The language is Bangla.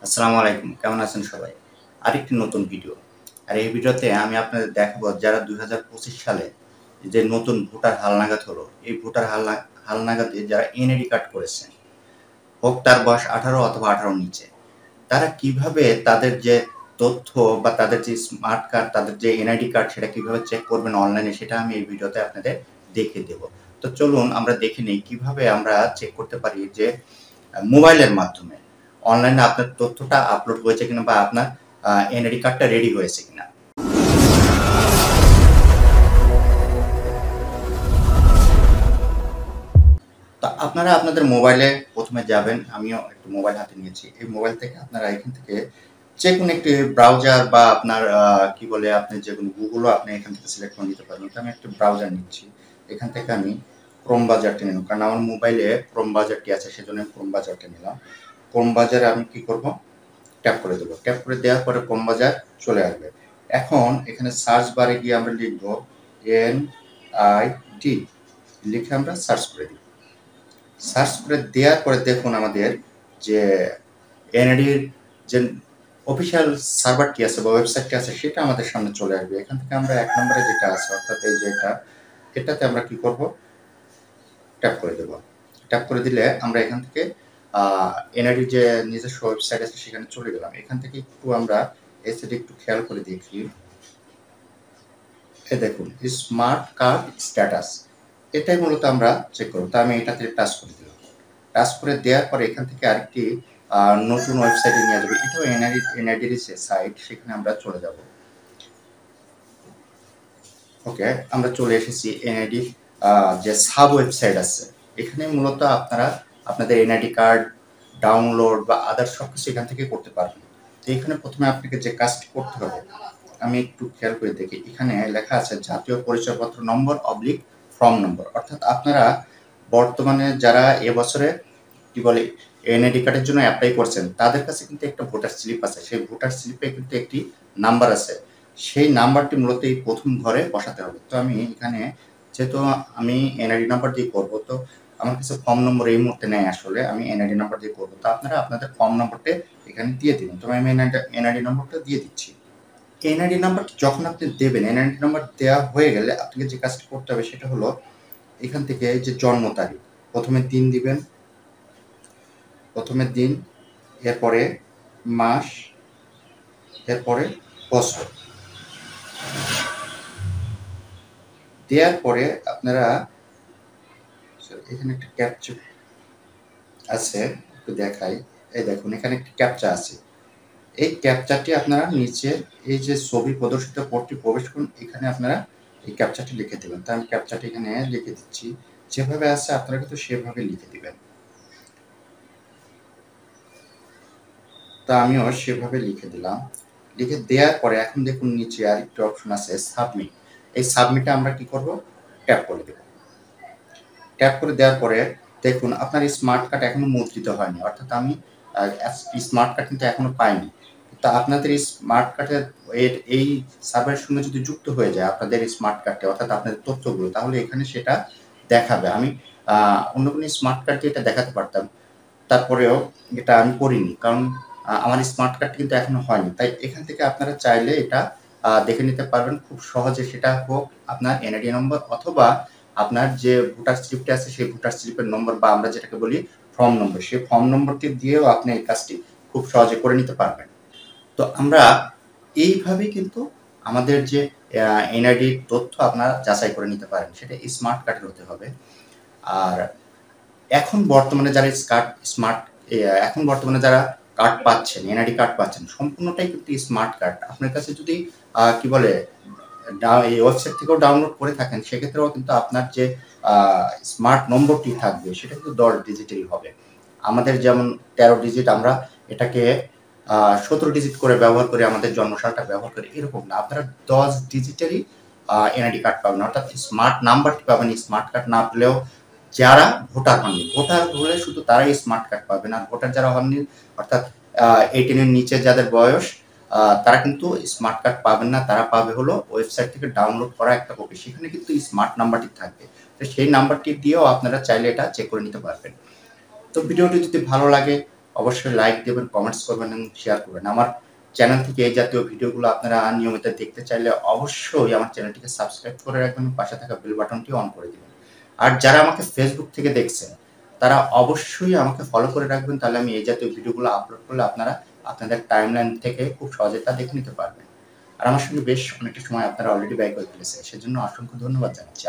আসসালামু আলাইকুম। কেমন আছেন সবাই? আরেকটি নতুন ভিডিও। আর এই ভিডিওতে আমি আপনাদের দেখাবো যারা ২০২৫ সালে যে নতুন ভোটার হালনাগাদ হলো, এই ভোটার হালনাগাদে যারা এনআইডি কার্ড করেছে, হোক তার বয়স ১৮ অথবা ১৮ নিচে। তারা কিভাবে তাদের যে তথ্য বা তাদের যে স্মার্ট কার্ড, তাদের যে এনআইডি কার্ড সেটা কিভাবে চেক করবেন অনলাইনে সেটা আমি এই ভিডিওতে আপনাদের দেখিয়ে দেব। তো চলুন আমরা দেখে নেই কিভাবে আমরা চেক করতে পারি যে মোবাইলের মাধ্যমে অনলাইনে আপনার তথ্যটা আপলোড হয়েছে কিনা বা আপনার এনআইডি কার্ডটা রেডি হয়েছে কিনা। তো আপনারা আপনাদের মোবাইলে প্রথমে যাবেন, আমিও একটু মোবাইল হাতে নিয়েছি। এই মোবাইল থেকে আপনারা এখান থেকে যেকোনো একটি ব্রাউজার বা আপনার কি বলে আপনি যেকোনো গুগলও আপনি এখান থেকে সিলেক্ট করে নিতে পারবেন। তো আমি একটু ব্রাউজার নিচ্ছি। এখান থেকে আমি ক্রোম বাজারটি নিলাম কারণ আমার মোবাইলে ক্রোম বাজারটি আছে সেজন্য আমি ক্রোম বাজারটা নিলাম। ক্রোম বাজারে আমি কি করব, ট্যাপ করে দেবো। ট্যাপ করে দেওয়ার পরে ক্রোম বাজার চলে আসবে। এখন এখানে সার্চ বারে গিয়ে আমরা লিখব এনআইডি, লিখে আমরা সার্চ করে দিই। সার্চ করে দেওয়ার পরে দেখুন আমাদের যে এনআইডির যে অফিসিয়াল সার্ভারটি আছে বা ওয়েবসাইটটি আছে সেটা আমাদের সামনে চলে আসবে। এখান থেকে আমরা ১ নম্বরে যেটা আছে অর্থাৎ এই যে এটাতে আমরা কি করব, ট্যাপ করে দেব। ট্যাপ করে দিলে আমরা এখান থেকে এনআইডির যে নিজস্ব ওয়েবসাইট আছে সেখানে চলে গেলাম। এখান থেকে একটু আমরা এই সাইডে একটু খেয়াল করে দেখি। এই দেখুন স্মার্ট কার্ড স্ট্যাটাস, এটাই মূলত আমরা চেক করব। তো আমি এটাতে টাচ করে দিলাম। টাচ করে দেওয়ার পরে এখান থেকে আরেকটি নতুন ওয়েবসাইটে নিয়ে যাবে। এটাও এনআইডির সাইট, সেখানে আমরা চলে যাব। ওকে, আমরা চলে এসেছি এনআইডি যে সাব ওয়েবসাইট আছে। এখানে মূলত আপনারা আপনাদের এনআইডি কার্ড ডাউনলোড বা আদার সবকিছু এখান থেকে করতে পারবেন। তো এখানে প্রথমে আপনাকে যে কাজটি করতে হবে, আমি একটু খেয়াল করে দেখি। এখানে লেখা আছে জাতীয় পরিচয়পত্র নম্বর অবলিক ফর্ম নম্বর, অর্থাৎ আপনারা বর্তমানে যারা এবছরে কি বলে এনআইডি কার্ডের জন্য অ্যাপ্লাই করছেন তাদের কাছে কিন্তু একটা ভোটার স্লিপ আছে। সেই ভোটার স্লিপে কিন্তু একটি নাম্বার আছে। সেই নাম্বারটি মূলত এই প্রথম ঘরে বসাতে হবে। তো আমি এখানে যেহেতু আমি এনআইডি নাম্বার দিয়ে করব, তো আমার কাছে ফর্ম নম্বর এই মুহূর্তে নেই, আসলে আমি এনআইডি নাম্বার দিয়ে করব। তো আপনারা আপনাদের ফর্ম নম্বরটা এখানে দিয়ে দিবেন। তো আমি এনআইডি নাম্বারটা দিয়ে দিচ্ছি। এনআইডি নাম্বার যখন আপনি দেবেন, এনআইডি নাম্বার দেওয়া হয়ে গেলে আপনাকে যে কাজটি করতে হবে সেটা হলো এখান থেকে যে জন্ম তারিখ, প্রথমে দিন দিবেন, প্রথমে দিন, এরপরে মাস, এরপরে বছর দেওয়ার পরে আপনারা এখানে একটা ক্যাপচা আছে, একটু দেখাই। এই দেখুন এখানে একটা ক্যাপচা আছে। এই ক্যাপচাটি আপনারা নিচে এই যে ছবি প্রদর্শিত কোডটি প্রবেশ করুন, এখানে আপনারা এই ক্যাপচাটি লিখে দেবেন। তো আমি ক্যাপচাটি এখানে লিখে দিচ্ছি। যেভাবে আছে আপনারা কিন্তু সেভাবে লিখে দিবেন। তা আমিও সেভাবে লিখে দিলাম। লিখে দেওয়ার পরে এখন দেখুন নিচে আরেকটি অপশন আছে সাবমিট। এই সাবমিটে আমরা কি করব, ট্যাপ করে দেব। ট্যাপ করে দেওয়ার পরে দেখুন আপনার স্মার্ট কার্ড এখনো মুদ্রিত হয়নি, অর্থাৎ আমি স্মার্ট কার্ড কিন্তু এখনো পাইনি। তা আপনাদের এই স্মার্ট কার্ডের এই সার্ভারের সঙ্গে যদি যুক্ত হয়ে যায় আপনাদের স্মার্ট কার্ডটা, অর্থাৎ আপনাদের তথ্যগুলো, তাহলে এখানে সেটা দেখাবে। আমি অন্য কোনো স্মার্ট কার্ড দিয়ে এটা দেখাতে পারতাম, তারপরেও এটা আমি করিনি কারণ আমার স্মার্ট কার্ড কিন্তু এখনো হয়নি। তাই এখান থেকে আপনারা চাইলে এটা দেখে নিতে পারবেন খুব সহজে। সেটা হোক আপনার এনআইডি নম্বর অথবা আপনার যে ভোটার স্লিপটা আছে সেই ভোটার স্লিপের নম্বর বা আমরা যেটাকে বলি ফর্ম নম্বর, সেই ফর্ম নম্বরটি দিয়েও আপনি এই কাজটি খুব সহজে করে নিতে পারবেন। তো আমরা এইভাবেই কিন্তু আমাদের যে এনআইডির তথ্য আপনারা যাচাই করে নিতে পারেন, সেটা স্মার্ট কার্ডের হতে হবে। আর এখন বর্তমানে যারা এখন বর্তমানে যারা কার্ড পাচ্ছেন, এনআইডি কার্ড পাচ্ছেন, সম্পূর্ণটাই কিন্তু স্মার্ট কার্ড। আপনার কাছে যদি কি বলে এই ওয়েবসাইট থেকেও ডাউনলোড করে থাকেন, সেক্ষেত্রেও কিন্তু আপনার যে স্মার্ট নম্বরটি থাকবে সেটা কিন্তু 10 ডিজিটেরই হবে। আমাদের যেমন 13 ডিজিট, আমরা এটাকে 17 ডিজিট করে ব্যবহার করি, আমাদের জন্মসালটা ব্যবহার করি, এরকম না। আপনারা 10 ডিজিটেরই এনআইডি কার্ড পাবেন, অর্থাৎ স্মার্ট নাম্বারটি পাবেন। স্মার্ট কার্ড না পেলেও যারা ভোটার হননি, ভোটার হলে শুধু তারাই স্মার্ট কার্ড পাবেন। আর ভোটার যারা হননি অর্থাৎ 18 এর নিচে যাদের বয়স, তারা কিন্তু স্মার্ট কার্ড পাবেন না। তারা পাবে হলো ওয়েবসাইট থেকে ডাউনলোড করা একটা কপি, সেখানে কিন্তু স্মার্ট নাম্বারটি থাকবে। তো সেই নাম্বারটি দিয়েও আপনারা চাইলে এটা চেক করে নিতে পারবেন। তো ভিডিওটি যদি ভালো লাগে অবশ্যই লাইক দেবেন, কমেন্টস করবেন এবং শেয়ার করবেন। আমার চ্যানেল থেকে এই জাতীয় ভিডিওগুলো আপনারা নিয়মিত দেখতে চাইলে অবশ্যই আমার চ্যানেলটিকে সাবস্ক্রাইব করে রাখবেন, পাশে থাকা বেল বাটনটি অন করে দিবেন। আর যারা আমাকে ফেসবুক থেকে দেখছেন তারা অবশ্যই আমাকে ফলো করে রাখবেন, তাহলে আমি এই জাতীয় ভিডিওগুলো আপলোড করলে আপনারা আপনাদের টাইমলাইন থেকে খুব সহজে তা দেখে নিতে পারবেন। আর আমার সঙ্গে বেশ অনেকটা সময় আপনারা অলরেডি ব্যয় করে ফেলেছেন, সেজন্য অসংখ্য ধন্যবাদ জানাচ্ছি।